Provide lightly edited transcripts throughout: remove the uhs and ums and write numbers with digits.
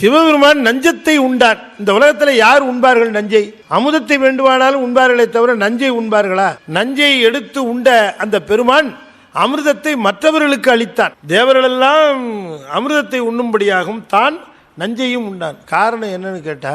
சிவபெருமான் நஞ்சத்தை உண்டான். இந்த உலகத்தில் யார் உண்பார்கள் நஞ்சை? அமுதத்தை வேண்டுமானாலும் உண்பார்களே தவிர நஞ்சை உண்பார்களா? நஞ்சை எடுத்து உண்ட அந்த பெருமான் அமிர்தத்தை மற்றவர்களுக்கு அளித்தான். தேவர்களெல்லாம் அமிர்தத்தை உண்ணும்படியாகவும் தான் நஞ்சையும் உண்டான். காரணம் என்னன்னு கேட்டா,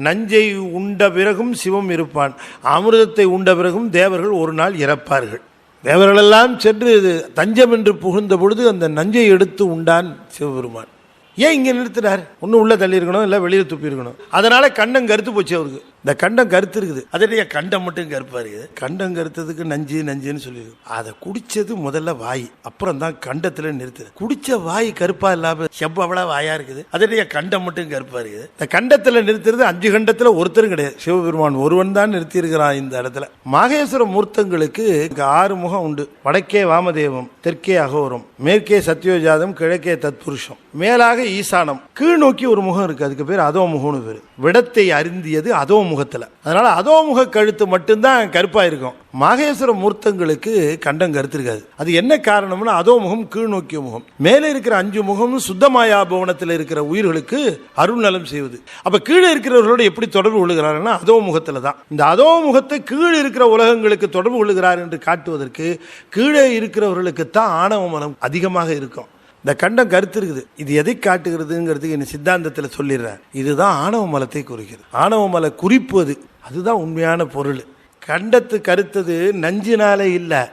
நஞ்சை உண்ட பிறகும் சிவம் இருப்பான், அமிர்தத்தை உண்ட பிறகும் தேவர்கள் ஒரு நாள் இறப்பார்கள். தேவர்களெல்லாம் சென்று தஞ்சம் என்று புகுந்த பொழுது அந்த நஞ்சை எடுத்து உண்டான் சிவபெருமான். ஏன் இங்கே நிறுத்துறாரு? ஒன்றும் உள்ள தள்ளி இருக்கணும், இல்லை வெளியில் துப்பி இருக்கணும். அதனால கண்டம் கருத்து போச்சு அவருக்கு. இந்த கண்டம் கருத்து இருக்குது, அதே கண்டம் மட்டும் கருப்பா இருக்குது. கண்டம் கருத்ததுக்கு நஞ்சு நஞ்சுன்னு சொல்லியிருக்கு. அதை குடிச்சது முதல்ல வாய், அப்புறம் தான் கண்டத்தில் நிறுத்துது. குடிச்ச வாய் கருப்பா இல்லாம செவ்வளா வாயா இருக்குது, அதே கண்டம் மட்டும் கருப்பா இருக்குது. இந்த கண்டத்தில் நிறுத்துறது 5 கண்டத்தில் ஒருத்தரும் கிடையாது, சிவபெருமான் ஒருவன் தான் நிறுத்தி இருக்கிறான். இந்த இடத்துல மாகேஸ்வர மூர்த்தங்களுக்கு 6 முகம் உண்டு. வடக்கே வாமதேவம், தெற்கே அகோரம், மேற்கே சத்யோஜாதம், கிழக்கே தத்புருஷம், மேலாக ஈசானம், கீழ் நோக்கி ஒரு முகம் இருக்கு. அதுக்கு பேர் அதோ முகம்னு பேரு. விடத்தை அருந்தியது அதோ முகத்துல. அதனால அதோ முக கழுத்து மட்டும்தான் கருப்பா இருக்கும். மாகேஸ்வர மூர்த்தங்களுக்கு கண்டம் கருத்து இருக்காது. அது என்ன காரணம்னா, அதோ முகம் கீழ் நோக்கிய முகம். மேலே இருக்கிற 5 முகமும் சுத்தமாயா பவனத்தில் இருக்கிற உயிர்களுக்கு அருள் நலம் செய்வது. அப்ப கீழே இருக்கிறவர்களோடு எப்படி தொடர்பு கொள்ளுகிறாருன்னா அதோ முகத்துல தான். இந்த அதோ முகத்தை கீழே இருக்கிற உலகங்களுக்கு தொடர்பு கொள்ளுகிறார் என்று காட்டுவதற்கு கீழே இருக்கிறவர்களுக்கு தான் ஆணவ மனம் அதிகமாக இருக்கும். இந்த கண்டம் கருத்து இருக்குது. இது எதை காட்டுகிறதுங்கிறதுக்கு என்ன சித்தாந்தத்தில் சொல்லிடுறேன். இதுதான் ஆணவ மலத்தை குறிக்கிறது. ஆணவ மலை குறிப்பது அதுதான் உண்மையான பொருள். கண்டத்து கருத்தது நஞ்சினாலே இல்லை.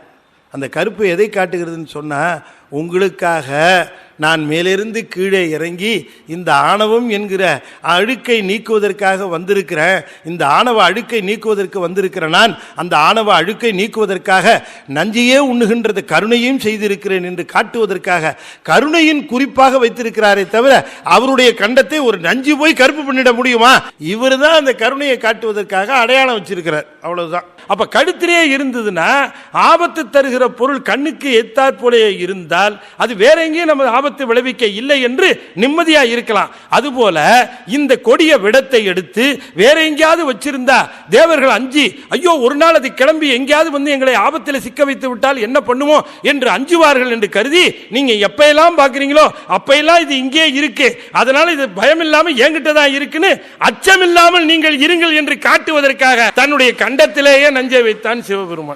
அந்த கருப்பு எதை காட்டுகிறதுன்னு சொன்னா, உங்களுக்காக நான் மேலிருந்து கீழே இறங்கி இந்த ஆணவம் என்கிற அழுக்கை நீக்குவதற்காக வந்திருக்கிறேன். இந்த ஆணவ அழுக்கை நீக்குவதற்கு வந்திருக்கிற நான் அந்த ஆணவ அழுக்கை நீக்குவதற்காக நஞ்சையே உண்ணுகின்றது கருணையும் செய்திருக்கிறேன் என்று காட்டுவதற்காக கருணையின் குறிப்பாக வைத்திருக்கிறாரே தவிர அவருடைய கண்டத்தை ஒரு நஞ்சு போய் கருப்பு பண்ணிட முடியுமா? இவர் தான் அந்த கருணையை காட்டுவதற்காக அடையாளம் வச்சிருக்கிறார், அவ்வளவுதான். அப்ப கழுத்திலே இருந்ததுன்னா ஆபத்து தருகிற பொருள் கண்ணுக்கு எத்தாற் போலே இருந்தால் அது வேற எங்கேயும் நம்ம ஆபத்து விளைவிக்க இல்லை என்று நிம்மதியா இருக்கலாம். அதுபோல இந்த கொடிய விடத்தை எடுத்து வேற எங்கேயாவது வச்சிருந்தா தேவர்கள் அஞ்சி, ஐயோ ஒரு நாள் அது கிளம்பி எங்கேயாவது வந்து எங்களை ஆபத்தில் சிக்க வைத்து விட்டால் என்ன பண்ணுவோம் என்று அஞ்சுவார்கள் என்று கருதி நீங்க எப்ப எல்லாம் பாக்குறீங்களோ அப்ப எல்லாம் இது இங்கே இருக்கு, அதனால இது பயம் இல்லாம என்கிட்ட தான் இருக்குன்னு அச்சம் இல்லாமல் நீங்கள் இருங்கள் என்று காட்டுவதற்காக தன்னுடைய கண்டத்திலேயே நஞ்சை வைத்தான் சிவபெருமான்.